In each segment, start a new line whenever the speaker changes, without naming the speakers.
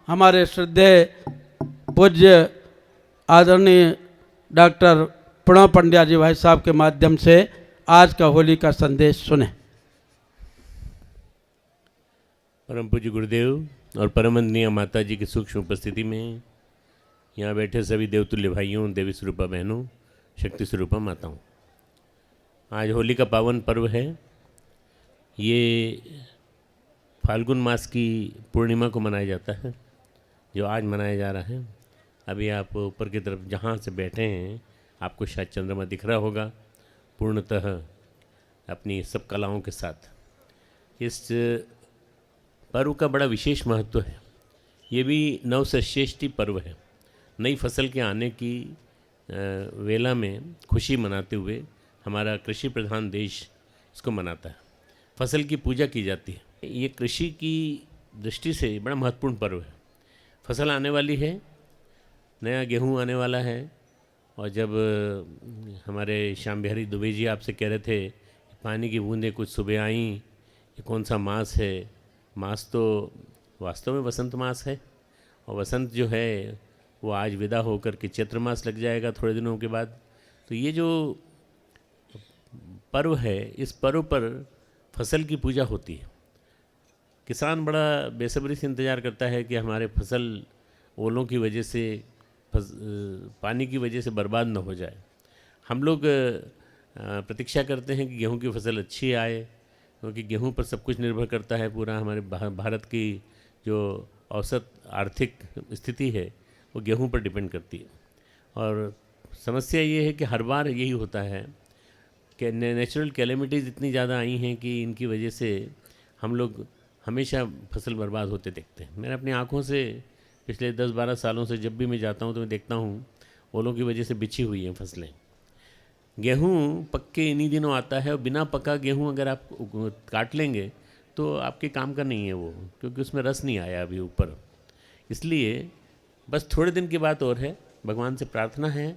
हमारे श्रद्धेय पूज्य आदरणीय डॉक्टर प्रणव पंड्या जी भाई साहब के माध्यम से आज का होली का संदेश सुने।
परम पूज्य गुरुदेव और परमवंदनीय माता जी की सूक्ष्म उपस्थिति में यहाँ बैठे सभी देवतुल्य भाइयों, देवी स्वरूपा बहनों, शक्ति स्वरूपा माताओं, आज होली का पावन पर्व है। ये फाल्गुन मास की पूर्णिमा को मनाया जाता है, जो आज मनाया जा रहा है। अभी आप ऊपर की तरफ जहाँ से बैठे हैं आपको शायद चंद्रमा दिख रहा होगा, पूर्णतः अपनी सब कलाओं के साथ। इस पर्व का बड़ा विशेष महत्व है। ये भी नवसृष्टि पर्व है। नई फसल के आने की वेला में खुशी मनाते हुए हमारा कृषि प्रधान देश इसको मनाता है। फसल की पूजा की जाती है। ये कृषि की दृष्टि से बड़ा महत्वपूर्ण पर्व है। फसल आने वाली है, नया गेहूं आने वाला है। और जब हमारे श्याम बिहारी दुबे जी आपसे कह रहे थे पानी की बूंदें कुछ सुबह आईं, ये कौन सा मास है? मास तो वास्तव में वसंत मास है, और वसंत जो है वो आज विदा होकर के चैत्र मास लग जाएगा थोड़े दिनों के बाद। तो ये जो पर्व है, इस पर्व पर फसल की पूजा होती है। किसान बड़ा बेसब्री से इंतज़ार करता है कि हमारे फसल ओलों की वजह से, पानी की वजह से बर्बाद न हो जाए। हम लोग प्रतीक्षा करते हैं कि गेहूं की फसल अच्छी आए, क्योंकि गेहूं पर सब कुछ निर्भर करता है। पूरा हमारे भारत की जो औसत आर्थिक स्थिति है वो गेहूं पर डिपेंड करती है। और समस्या ये है कि हर बार यही होता है कि नेचुरल कैलेमिटीज़ इतनी ज़्यादा आई हैं कि इनकी वजह से हम लोग हमेशा फसल बर्बाद होते देखते हैं। मैंने अपनी आँखों से पिछले 10-12 सालों से जब भी मैं जाता हूँ तो मैं देखता हूँ ओलों की वजह से बिछी हुई हैं फसलें। गेहूँ पक के इन्हीं दिनों आता है, और बिना पका गेहूँ अगर आप काट लेंगे तो आपके काम का नहीं है वो, क्योंकि उसमें रस नहीं आया अभी ऊपर। इसलिए बस थोड़े दिन की बात और है। भगवान से प्रार्थना है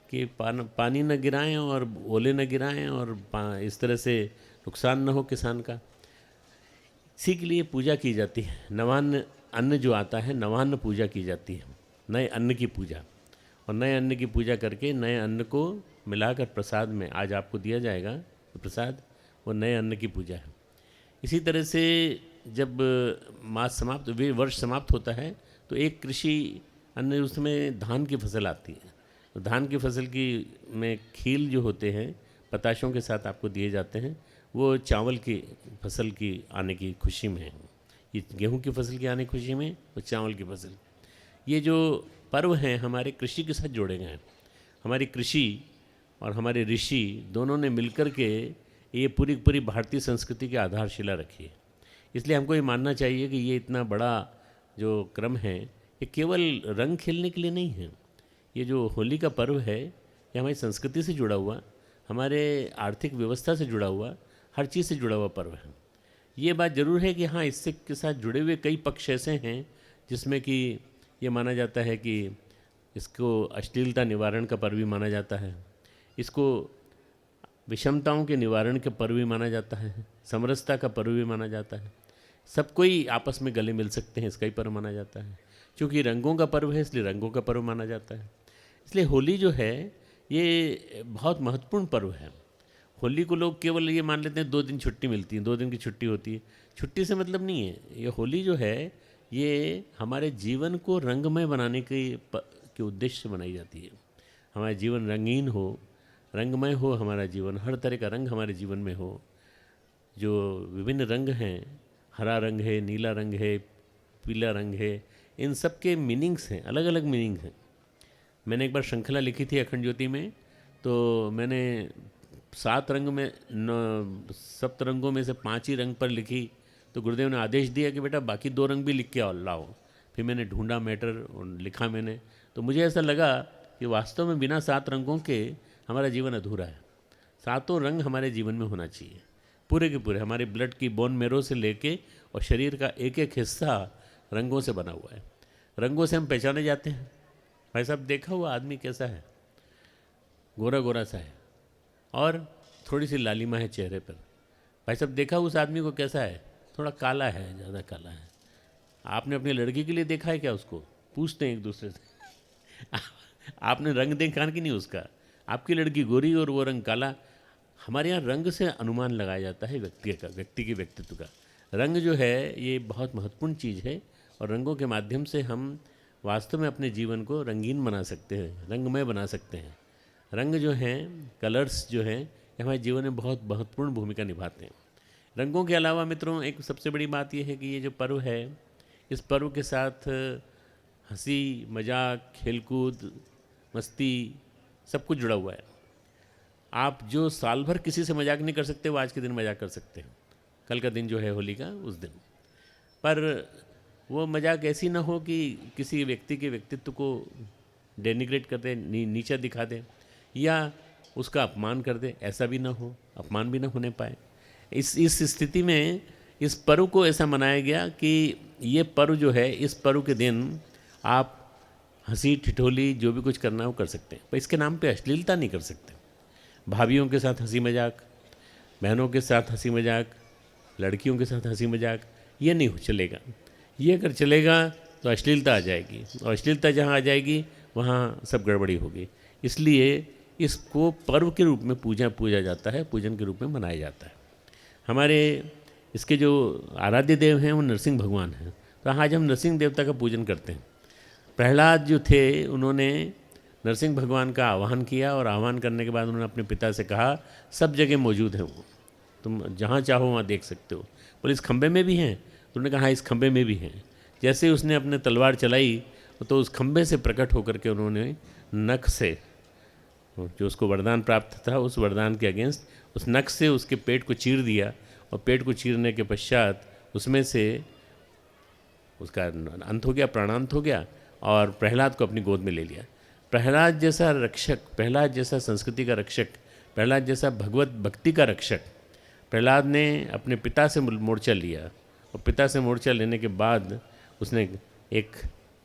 कि पानी न गिराएं और ओले न गिराएं, और इस तरह से नुकसान न हो किसान का। इसी के लिए पूजा की जाती है। नवान्न अन्न जो आता है, नवान्न पूजा की जाती है, नए अन्न की पूजा। और नए अन्न की पूजा करके नए अन्न को मिलाकर प्रसाद में आज आपको दिया जाएगा। तो प्रसाद वो नए अन्न की पूजा है। इसी तरह से जब मास समाप्त, वर्ष समाप्त होता है तो एक कृषि अन्न, उसमें धान की फसल आती है। तो धान की फसल की में खील जो होते हैं पताशों के साथ आपको दिए जाते हैं, वो चावल की फसल की आने की खुशी में है। ये गेहूं की फसल की आने की खुशी में, वो चावल की फसल। ये जो पर्व हैं हमारे कृषि के साथ जोड़े गए हैं। हमारी कृषि और हमारे ऋषि दोनों ने मिलकर के ये पूरी पूरी भारतीय संस्कृति की आधारशिला रखी है। इसलिए हमको ये मानना चाहिए कि ये इतना बड़ा जो क्रम है ये केवल रंग खेलने के लिए नहीं है। ये जो होली का पर्व है ये हमारी संस्कृति से जुड़ा हुआ, हमारे आर्थिक व्यवस्था से जुड़ा हुआ, हर चीज़ से जुड़ा हुआ पर्व है। ये बात ज़रूर है कि हाँ, इससे के साथ जुड़े हुए कई पक्ष ऐसे हैं जिसमें कि ये माना जाता है कि इसको अश्लीलता निवारण का पर्व भी माना जाता है, इसको विषमताओं के निवारण के पर्व भी माना जाता है, समरसता का पर्व भी माना जाता है। सब कोई आपस में गले मिल सकते हैं, इसका ही पर्व माना जाता है। क्योंकि रंगों का पर्व है इसलिए रंगों का पर्व माना जाता है। इसलिए होली जो है ये बहुत महत्वपूर्ण पर्व है। होली को लोग केवल ये मान लेते हैं 2 दिन छुट्टी मिलती है, 2 दिन की छुट्टी होती है। छुट्टी से मतलब नहीं है। ये होली जो है ये हमारे जीवन को रंगमय बनाने के उद्देश्य से बनाई जाती है। हमारा जीवन रंगीन हो, रंगमय हो, हमारा जीवन हर तरह का रंग हमारे जीवन में हो। जो विभिन्न रंग हैं, हरा रंग है, नीला रंग है, पीला रंग है, इन सब के मीनिंग्स हैं, अलग अलग मीनिंग हैं। मैंने एक बार श्रृंखला लिखी थी अखंड ज्योति में, तो मैंने 7 रंग में 7 रंगों में से 5 ही रंग पर लिखी। तो गुरुदेव ने आदेश दिया कि बेटा बाकी 2 रंग भी लिख के आओ, लाओ। फिर मैंने ढूंढा मैटर और लिखा मैंने, तो मुझे ऐसा लगा कि वास्तव में बिना 7 रंगों के हमारा जीवन अधूरा है। 7 रंग हमारे जीवन में होना चाहिए, पूरे के पूरे। हमारे ब्लड की बोन मेरो से लेके और शरीर का एक एक हिस्सा रंगों से बना हुआ है। रंगों से हम पहचाने जाते हैं। भाई साहब, देखा हुआ आदमी कैसा है? गोरा गोरा सा है और थोड़ी सी लालिमा है चेहरे पर। भाई साहब, देखा उस आदमी को कैसा है? थोड़ा काला है, ज़्यादा काला है। आपने अपनी लड़की के लिए देखा है क्या उसको? पूछते हैं एक दूसरे से। आपने रंग देखा कि नहीं उसका? आपकी लड़की गोरी और वो रंग काला। हमारे यहाँ रंग से अनुमान लगाया जाता है व्यक्ति के व्यक्तित्व का। रंग जो है ये बहुत महत्वपूर्ण चीज़ है और रंगों के माध्यम से हम वास्तव में अपने जीवन को रंगीन बना सकते हैं, रंगमय बना सकते हैं। रंग जो हैं, कलर्स जो हैं, ये हमारे जीवन में बहुत महत्वपूर्ण भूमिका निभाते हैं। रंगों के अलावा मित्रों एक सबसे बड़ी बात यह है कि ये जो पर्व है, इस पर्व के साथ हंसी मजाक, खेलकूद, मस्ती सब कुछ जुड़ा हुआ है। आप जो साल भर किसी से मजाक नहीं कर सकते वो आज के दिन मजाक कर सकते हैं। कल का दिन जो है होली का, उस दिन पर वो मजाक ऐसी ना हो कि किसी व्यक्ति के व्यक्तित्व को डेनिग्रेट कर दे, नीचा दिखा दे या उसका अपमान कर दे। ऐसा भी ना हो, अपमान भी ना होने पाए। इस स्थिति में इस पर्व को ऐसा मनाया गया कि ये पर्व जो है, इस पर्व के दिन आप हंसी ठिठोली जो भी कुछ करना हो कर सकते हैं, पर इसके नाम पे अश्लीलता नहीं कर सकते। भाभीयों के साथ हंसी मजाक, बहनों के साथ हंसी मजाक, लड़कियों के साथ हंसी मजाक, ये नहीं चलेगा। ये अगर चलेगा तो अश्लीलता आ जाएगी और अश्लीलता जहाँ आ जाएगी वहाँ सब गड़बड़ी होगी। इसलिए इसको पर्व के रूप में पूजा जाता है, पूजन के रूप में मनाया जाता है। हमारे इसके जो आराध्य देव हैं वो नरसिंह भगवान हैं, तो आज हम नरसिंह देवता का पूजन करते हैं। प्रहलाद जो थे उन्होंने नरसिंह भगवान का आह्वान किया और आह्वान करने के बाद उन्होंने अपने पिता से कहा सब जगह मौजूद है वो, तुम जहाँ चाहो वहाँ देख सकते हो। बोले इस खंबे में भी हैं? तो उन्होंने कहा हाँ इस खंबे में भी हैं। जैसे उसने अपने तलवार चलाई तो उस खंबे से प्रकट होकर के उन्होंने नख से, जो उसको वरदान प्राप्त था उस वरदान के अगेंस्ट, उस नख से उसके पेट को चीर दिया और पेट को चीरने के पश्चात उसमें से उसका अंत हो गया, प्राणांत हो गया और प्रहलाद को अपनी गोद में ले लिया। प्रहलाद जैसा रक्षक, प्रहलाद जैसा संस्कृति का रक्षक, प्रहलाद जैसा भगवत भक्ति का रक्षक, प्रहलाद ने अपने पिता से मोर्चा लिया और पिता से मोर्चा लेने के बाद उसने एक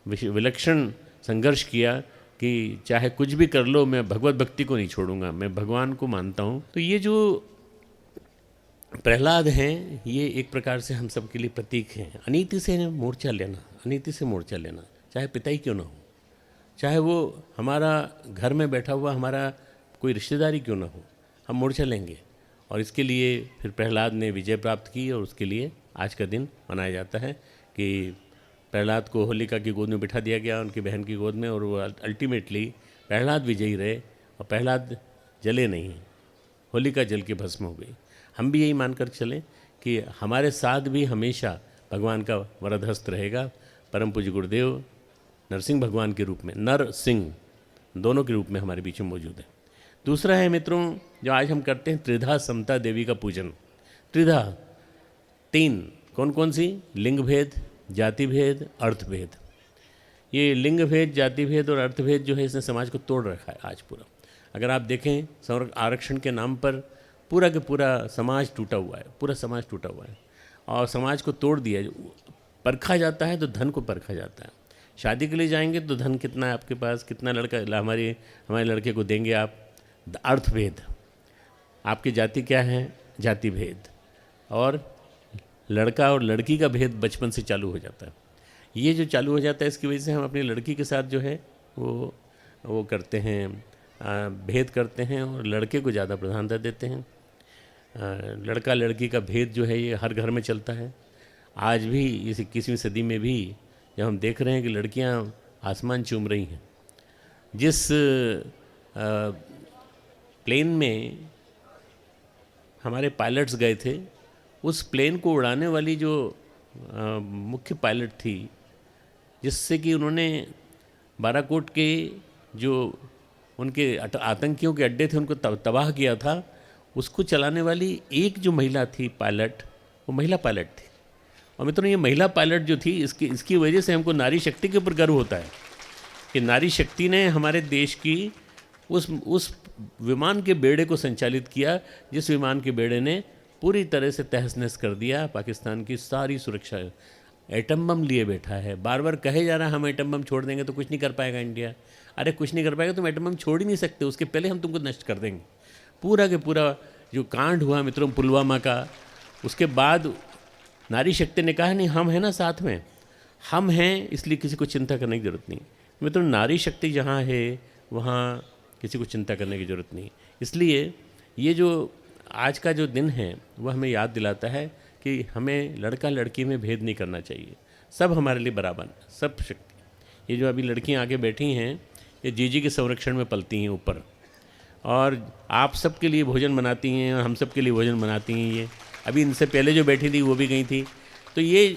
विलक्षण संघर्ष किया कि चाहे कुछ भी कर लो मैं भगवत भक्ति को नहीं छोड़ूंगा, मैं भगवान को मानता हूँ। तो ये जो प्रहलाद हैं ये एक प्रकार से हम सब के लिए प्रतीक हैं। अनीति से मोर्चा लेना, अनीति से मोर्चा लेना, चाहे पिता ही क्यों ना हो, चाहे वो हमारा घर में बैठा हुआ हमारा कोई रिश्तेदारी क्यों ना हो, हम मोर्चा लेंगे। और इसके लिए फिर प्रहलाद ने विजय प्राप्त की और उसके लिए आज का दिन मनाया जाता है कि प्रहलाद को होलिका की गोद में बिठा दिया गया, उनकी बहन की गोद में, और वो अल्टीमेटली प्रहलाद विजयी रहे और प्रहलाद जले नहीं, होलिका जल के भस्म हो गई। हम भी यही मानकर चलें कि हमारे साथ भी हमेशा भगवान का वरद हस्त रहेगा। परम पूज्य गुरुदेव नरसिंह भगवान के रूप में, नर सिंह दोनों के रूप में हमारे बीच में मौजूद है। दूसरा है मित्रों जो आज हम करते हैं त्रिधा समता देवी का पूजन। त्रिधा तीन कौन कौन सी? लिंग भेद, जाति भेद, अर्थ भेद। ये लिंग भेद, जाति भेद और अर्थ भेद जो है इसने समाज को तोड़ रखा है आज पूरा। अगर आप देखें आरक्षण के नाम पर पूरा के पूरा समाज टूटा हुआ है, पूरा समाज टूटा हुआ है और समाज को तोड़ दिया। परखा जाता है तो धन को परखा जाता है। शादी के लिए जाएंगे तो धन कितना है आपके पास, कितना लड़का हमारे लड़के को देंगे आप, अर्थ भेद। आपकी जाति क्या है, जाति भेद। और लड़का और लड़की का भेद बचपन से चालू हो जाता है। ये जो चालू हो जाता है इसकी वजह से हम अपनी लड़की के साथ जो है वो करते हैं, भेद करते हैं और लड़के को ज़्यादा प्रधानता देते हैं। लड़का लड़की का भेद जो है ये हर घर में चलता है। आज भी इस 21वीं सदी में भी जब हम देख रहे हैं कि लड़कियां आसमान चूम रही हैं, जिस प्लेन में हमारे पायलट्स गए थे उस प्लेन को उड़ाने वाली जो मुख्य पायलट थी, जिससे कि उन्होंने बाराकोट के जो उनके आतंकियों के अड्डे थे उनको तबाह किया था, उसको चलाने वाली एक जो महिला थी पायलट, वो महिला पायलट थी। और मित्रों ये महिला पायलट जो थी इसकी वजह से हमको नारी शक्ति के ऊपर गर्व होता है कि नारी शक्ति ने हमारे देश की उस विमान के बेड़े को संचालित किया जिस विमान के बेड़े ने पूरी तरह से तहस नहस कर दिया पाकिस्तान की सारी सुरक्षा। एटम बम लिए बैठा है, बार बार कहे जा रहा है हम एटम बम छोड़ देंगे तो कुछ नहीं कर पाएगा इंडिया। अरे कुछ नहीं कर पाएगा, तुम एटम बम छोड़ ही नहीं सकते, उसके पहले हम तुमको नष्ट कर देंगे। पूरा के पूरा जो कांड हुआ मित्रों पुलवामा का, उसके बाद नारी शक्ति ने कहा नहीं हम है ना साथ में, हम हैं, इसलिए किसी को चिंता करने की ज़रूरत नहीं। मित्रों, नारी शक्ति जहाँ है वहाँ किसी को चिंता करने की ज़रूरत नहीं। इसलिए ये जो आज का जो दिन है वह हमें याद दिलाता है कि हमें लड़का लड़की में भेद नहीं करना चाहिए। सब हमारे लिए बराबर हैं, सब शक्ति। ये जो अभी लड़कियां आगे बैठी हैं, ये जीजी के संरक्षण में पलती हैं ऊपर, और आप सबके लिए भोजन बनाती हैं, हम सब के लिए भोजन बनाती हैं। ये अभी इनसे पहले जो बैठी थी वो भी गई थी। तो ये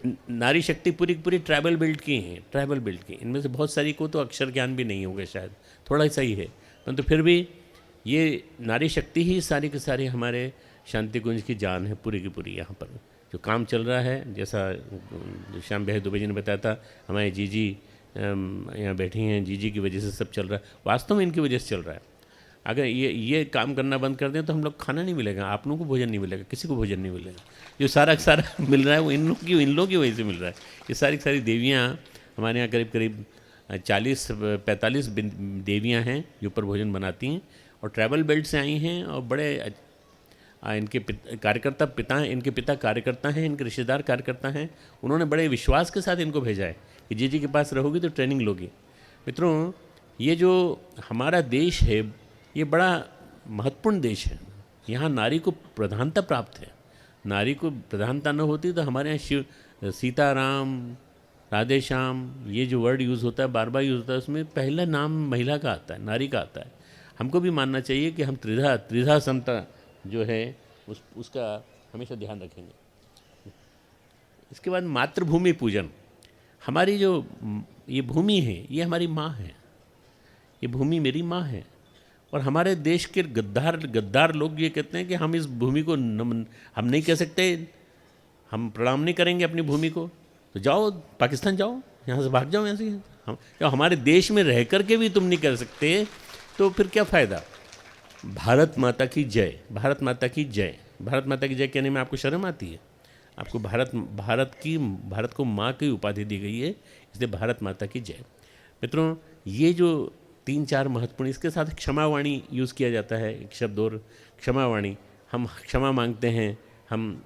नारी शक्ति पूरी पूरी ट्राइबल बेल्ट की हैं, ट्राइबल बेल्ट की। इनमें से बहुत सारी को तो अक्षर ज्ञान भी नहीं होगा, शायद थोड़ा सा ही है, परंतु फिर भी ये नारी शक्ति ही सारी की सारी हमारे शांति कुंज की जान है पूरी की पूरी। यहाँ पर जो काम चल रहा है, जैसा जो श्याम बिहारी दुबे जी ने बताया था, हमारे जीजी यहाँ बैठी हैं, जीजी की वजह से सब चल रहा है। वास्तव में इनकी वजह से चल रहा है। अगर ये काम करना बंद कर दें तो हम लोग खाना नहीं मिलेगा, आप लोगों को भोजन नहीं मिलेगा, किसी को भोजन नहीं मिलेगा। जो सारा मिल रहा है वो इन लोगों की वजह से मिल रहा है। ये सारी की सारी देवियाँ हमारे यहाँ करीब करीब 40-45 देवियाँ हैं जो ऊपर भोजन बनाती हैं, और ट्राइबल बेल्ट से आई हैं, और बड़े इनके कार्यकर्ता पिता हैं, इनके पिता कार्यकर्ता हैं, इनके रिश्तेदार कार्यकर्ता हैं। उन्होंने बड़े विश्वास के साथ इनको भेजा है कि जीजी के पास रहोगी तो ट्रेनिंग लोगी। मित्रों, ये जो हमारा देश है ये बड़ा महत्वपूर्ण देश है। यहाँ नारी को प्रधानता प्राप्त है। नारी को प्रधानता न होती तो हमारे यहाँ सीताराम, राधे श्याम, ये जो वर्ड यूज़ होता है, बार बार यूज़ होता है, उसमें पहला नाम महिला का आता है, नारी का आता है। हमको भी मानना चाहिए कि हम त्रिधा समता जो है उसका हमेशा ध्यान रखेंगे। इसके बाद मातृभूमि पूजन। हमारी जो ये भूमि है ये हमारी माँ है, ये भूमि मेरी माँ है। और हमारे देश के गद्दार लोग ये कहते हैं कि हम इस भूमि को हम नहीं कह सकते, हम प्रणाम नहीं करेंगे अपनी भूमि को, तो जाओ पाकिस्तान जाओ, यहाँ से भाग जाओ, यहाँ से जब हमारे देश में रह कर के भी तुम नहीं कर सकते तो फिर क्या फ़ायदा। भारत माता की जय, भारत माता की जय। भारत माता की जय कहने में आपको शर्म आती है? आपको भारत को माँ की उपाधि दी गई है, इसलिए भारत माता की जय। मित्रों, ये जो 3-4 महत्वपूर्ण, इसके साथ क्षमावाणी यूज़ किया जाता है, एक शब्द और, क्षमावाणी। हम क्षमा मांगते हैं, हम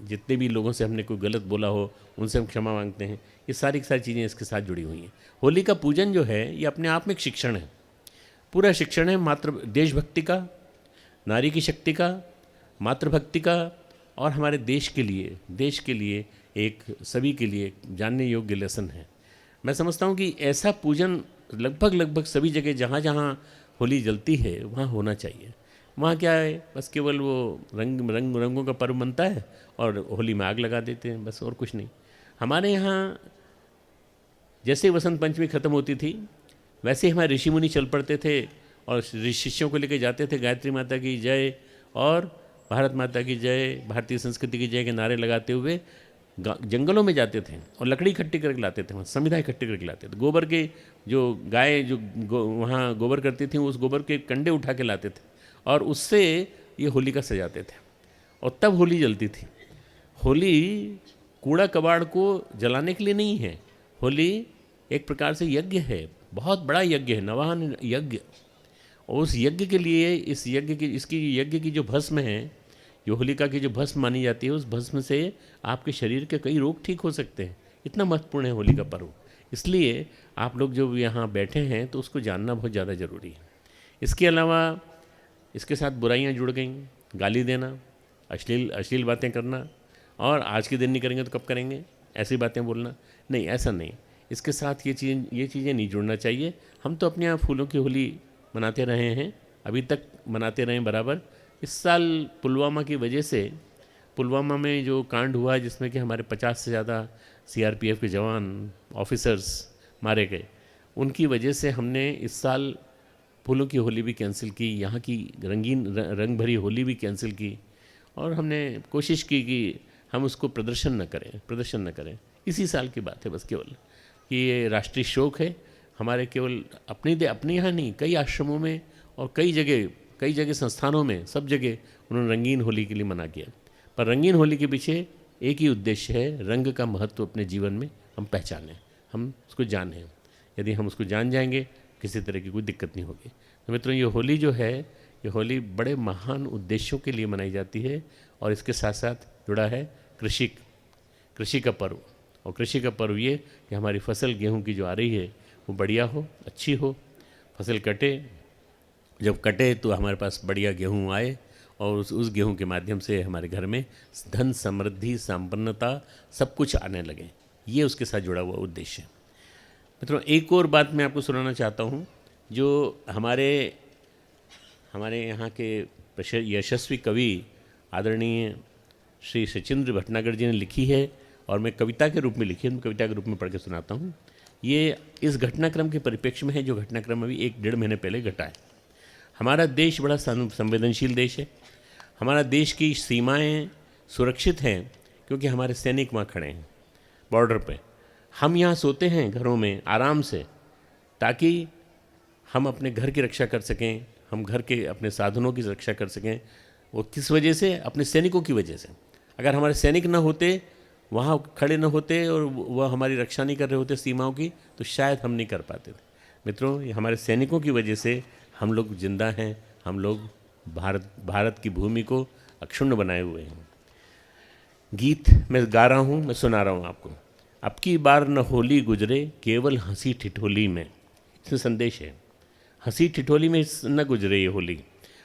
जितने भी लोगों से हमने कोई गलत बोला हो उनसे हम क्षमा मांगते हैं। ये सारी की सारी चीज़ें इसके साथ जुड़ी हुई हैं। होली का पूजन जो है ये अपने आप में एक शिक्षण है, पूरा शिक्षण है मातृ देशभक्ति का, नारी की शक्ति का, मातृभक्ति का, और हमारे देश के लिए एक सभी के लिए जानने योग्य लेसन है। मैं समझता हूँ कि ऐसा पूजन लगभग सभी जगह जहाँ जहाँ होली जलती है वहाँ होना चाहिए। वहाँ क्या है, बस केवल वो रंगों का पर्व बनता है और होली में आग लगा देते हैं, बस, और कुछ नहीं। हमारे यहाँ जैसे वसंत पंचमी ख़त्म होती थी वैसे ही हमारे ऋषि मुनि चल पड़ते थे और शिष्यों को लेकर जाते थे गायत्री माता की जय और भारत माता की जय, भारतीय संस्कृति की जय के नारे लगाते हुए जंगलों में जाते थे और लकड़ी इकट्ठी करके लाते थे, वहाँ समिधा इकट्ठी करके लाते थे। गोबर के जो गाय जो वहाँ गोबर करती थी उस गोबर के कंडे उठा के लाते थे और उससे ये होली का सजाते थे और तब होली जलती थी। होली कूड़ा कबाड़ को जलाने के लिए नहीं है, होली एक प्रकार से यज्ञ है, बहुत बड़ा यज्ञ है, नवाहन यज्ञ। और उस यज्ञ के लिए इसकी यज्ञ की जो भस्म है, जो होलिका की जो भस्म मानी जाती है, उस भस्म से आपके शरीर के कई रोग ठीक हो सकते हैं। इतना महत्वपूर्ण है होली का पर्व। इसलिए आप लोग जो यहाँ बैठे हैं तो उसको जानना बहुत ज़्यादा ज़रूरी है। इसके अलावा इसके साथ बुराइयाँ जुड़ गई, गाली देना, अश्लील बातें करना, और आज के दिन नहीं करेंगे तो कब करेंगे, ऐसी बातें बोलना, नहीं, ऐसा नहीं। इसके साथ ये चीज़ें नहीं जुड़ना चाहिए। हम तो अपने यहाँ फूलों की होली मनाते रहे हैं, अभी तक मनाते रहे बराबर। इस साल पुलवामा की वजह से, पुलवामा में जो कांड हुआ जिसमें कि हमारे 50 से ज़्यादा सीआरपीएफ के जवान ऑफिसर्स मारे गए, उनकी वजह से हमने इस साल फूलों की होली भी कैंसिल की, यहाँ की रंगीन रंग भरी होली भी कैंसिल की, और हमने कोशिश की कि हम उसको प्रदर्शन न करें। इसी साल की बात है बस केवल कि ये राष्ट्रीय शोक है हमारे, केवल अपने यहाँ नहीं, कई आश्रमों में और कई जगह संस्थानों में, सब जगह उन्होंने रंगीन होली के लिए मना किया। पर रंगीन होली के पीछे एक ही उद्देश्य है, रंग का महत्व अपने जीवन में हम पहचानें, हम उसको जानें। यदि हम उसको जान जाएंगे किसी तरह की कोई दिक्कत नहीं होगी। तो मित्रों, ये होली जो है, ये होली बड़े महान उद्देश्यों के लिए मनाई जाती है और इसके साथ साथ जुड़ा है कृषि का पर्व। और कृषि का पर्व ये कि हमारी फसल गेहूं की जो आ रही है वो बढ़िया हो, अच्छी हो, फसल कटे, जब कटे तो हमारे पास बढ़िया गेहूं आए और उस गेहूं के माध्यम से हमारे घर में धन, समृद्धि, संपन्नता सब कुछ आने लगे। ये उसके साथ जुड़ा हुआ उद्देश्य है। मित्रों, एक और बात मैं आपको सुनाना चाहता हूँ जो हमारे यहाँ के यशस्वी कवि आदरणीय श्री सचिंद्र भटनागर जी ने लिखी है और मैं कविता के रूप में लिखी है। मैं कविता के रूप में पढ़ के सुनाता हूँ। ये इस घटनाक्रम के परिप्रेक्ष्य में है जो घटनाक्रम अभी 1-1.5 महीने पहले घटा है। हमारा देश बड़ा संवेदनशील देश है। हमारा देश की सीमाएं सुरक्षित हैं क्योंकि हमारे सैनिक वहाँ खड़े हैं बॉर्डर पे। हम यहाँ सोते हैं घरों में आराम से ताकि हम अपने घर की रक्षा कर सकें, हम घर के अपने साधनों की रक्षा कर सकें। वो किस वजह से? अपने सैनिकों की वजह से। अगर हमारे सैनिक न होते, वहाँ खड़े न होते और वह हमारी रक्षा नहीं कर रहे होते सीमाओं की, तो शायद हम नहीं कर पाते थे। मित्रों, ये हमारे सैनिकों की वजह से हम लोग जिंदा हैं। हम लोग भारत की भूमि को अक्षुण्ण बनाए हुए हैं। गीत मैं गा रहा हूँ, मैं सुना रहा हूँ आपको। अब की बार न होली गुजरे केवल हंसी ठिठोली में। इसमें संदेश है, हंसी ठिठोली में न गुजरे ये होली।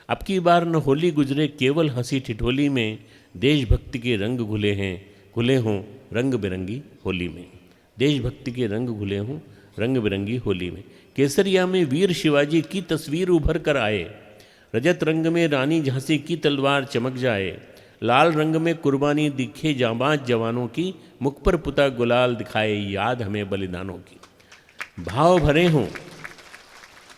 अब की बार न होली गुजरे केवल हंसी ठिठोली में, देशभक्ति के रंग घुले हों रंग बिरंगी होली में। देशभक्ति के रंग घुले हों रंग बिरंगी होली में। केसरिया में वीर शिवाजी की तस्वीर उभर कर आए, रजत रंग में रानी झांसी की तलवार चमक जाए, लाल रंग में कुर्बानी दिखे जांबाज जवानों की, मुख पर पुता गुलाल दिखाए याद हमें बलिदानों की। भाव भरे हों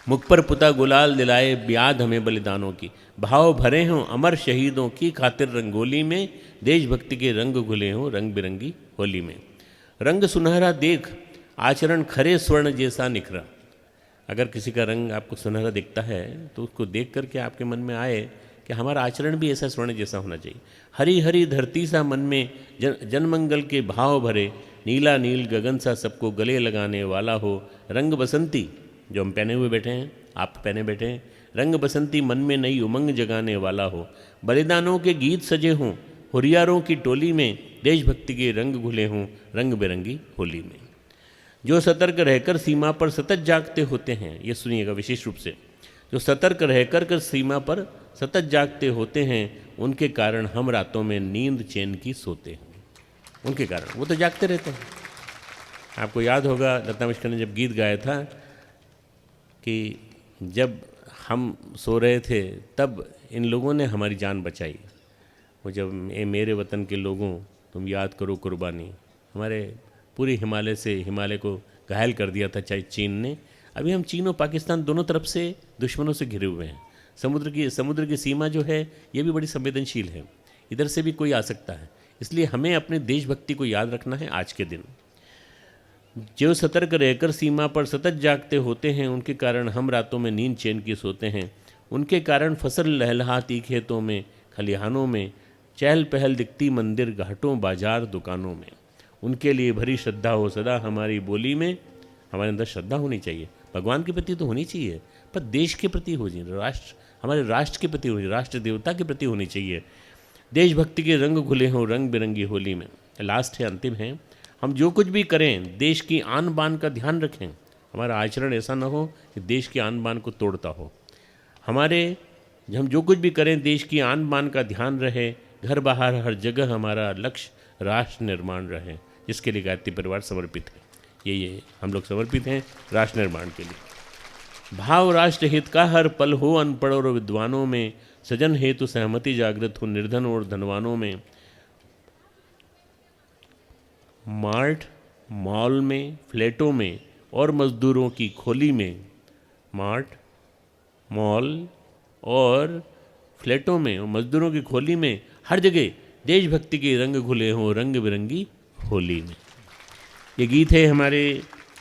मुख पर पुता गुलाल दिलाए याद हमें बलिदानों की। भाव भरे हों अमर शहीदों की खातिर रंगोली में, देशभक्ति के रंग घुले हों रंग बिरंगी होली में। रंग सुनहरा देख आचरण खरे स्वर्ण जैसा निखरा। अगर किसी का रंग आपको सुनहरा दिखता है तो उसको देख करके आपके मन में आए कि हमारा आचरण भी ऐसा स्वर्ण जैसा होना चाहिए। हरी हरी धरती सा मन में जनमंगल के भाव भरे, नीला नील गगन सा सबको गले लगाने वाला हो, रंग बसंती जो हम पहने हुए बैठे हैं, आप पहने बैठे हैं, रंग बसंती मन में नई उमंग जगाने वाला हो। बलिदानों के गीत सजे हों हुरियारों की टोली में, देशभक्ति के रंग घुले हों रंग बिरंगी होली में। जो सतर्क रहकर सीमा पर सतत जागते होते हैं, ये सुनिएगा विशेष रूप से, जो सतर्क रहकर सीमा पर सतत जागते होते हैं, उनके कारण हम रातों में नींद चैन की सोते हैं। उनके कारण वो तो जागते रहते हैं। आपको याद होगा लता मंगेशकर ने जब गीत गाया था कि जब हम सो रहे थे तब इन लोगों ने हमारी जान बचाई। वो जब ए मेरे वतन के लोगों तुम याद करो कुर्बानी, हमारे पूरे हिमालय को घायल कर दिया था चाहे चीन ने। अभी हम चीन और पाकिस्तान दोनों तरफ से दुश्मनों से घिरे हुए हैं। समुद्र की सीमा जो है ये भी बड़ी संवेदनशील है, इधर से भी कोई आ सकता है। इसलिए हमें अपने देशभक्ति को याद रखना है आज के दिन। जो सतर्क रहकर सीमा पर सतत जागते होते हैं, उनके कारण हम रातों में नींद चैन की सोते हैं। उनके कारण फसल लहलहाती खेतों में खलिहानों में, चहल पहल दिखती मंदिर घाटों बाजार दुकानों में। उनके लिए भरी श्रद्धा हो सदा हमारी बोली में। हमारे अंदर श्रद्धा होनी चाहिए, भगवान के प्रति तो होनी चाहिए, पर देश के प्रति हो चाहिए, हमारे राष्ट्र के प्रति होनी, राष्ट्र देवता के प्रति होनी चाहिए। देशभक्ति के रंग घुले हों रंग बिरंगी होली में। लास्ट है, अंतिम है, हम जो कुछ भी करें देश की आन बान का ध्यान रखें। हमारा आचरण ऐसा ना हो कि देश की आन बान को तोड़ता हो। हम जो कुछ भी करें देश की आन बान का ध्यान रहे। घर बाहर हर जगह हमारा लक्ष्य राष्ट्र निर्माण रहे, जिसके लिए गायत्री परिवार समर्पित है। ये हम लोग समर्पित हैं राष्ट्र निर्माण के लिए। भाव राष्ट्र हित का हर पल हो अनपढ़ और विद्वानों में, सजन हेतु सहमति जागृत हो निर्धन और धनवानों में। मार्ट मॉल में फ्लैटों में और मजदूरों की खोली में, मार्ट मॉल और फ्लैटों में और मजदूरों की खोली में, हर जगह देशभक्ति के रंग घुले हों रंग बिरंगी होली में। ये गीत है हमारे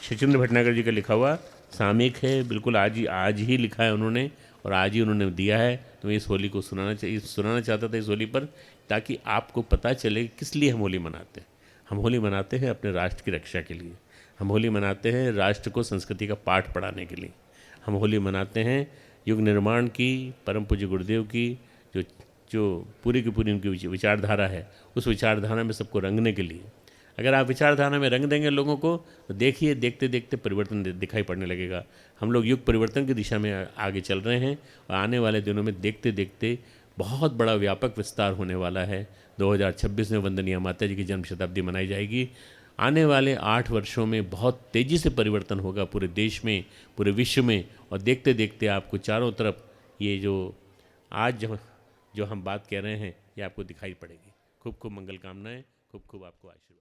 सचिंद्र भटनागर जी का लिखा हुआ, सामयिक है, बिल्कुल आज ही लिखा है उन्होंने और आज ही उन्होंने दिया है। तो मैं इस होली को सुनाना चाहता था इस होली पर, ताकि आपको पता चले किस लिए हम होली मनाते हैं। हम होली मनाते हैं अपने राष्ट्र की रक्षा के लिए। हम होली मनाते हैं राष्ट्र को संस्कृति का पाठ पढ़ाने के लिए। हम होली मनाते हैं युग निर्माण की, परम पूज्य गुरुदेव की जो पूरी की पूरी उनकी विचारधारा है, उस विचारधारा में सबको रंगने के लिए। अगर आप विचारधारा में रंग देंगे लोगों को तो देखिए देखते देखते परिवर्तन दिखाई पड़ने लगेगा। हम लोग युग परिवर्तन की दिशा में आगे चल रहे हैं और आने वाले दिनों में देखते देखते बहुत बड़ा व्यापक विस्तार होने वाला है। 2026 में वंदनीय माता जी की जन्म शताब्दी मनाई जाएगी। आने वाले 8 वर्षों में बहुत तेज़ी से परिवर्तन होगा पूरे देश में, पूरे विश्व में, और देखते देखते आपको चारों तरफ ये जो आज जो हम बात कह रहे हैं ये आपको दिखाई पड़ेगी। खूब खूब मंगल कामनाएं, खूब खूब आपको आशीर्वाद।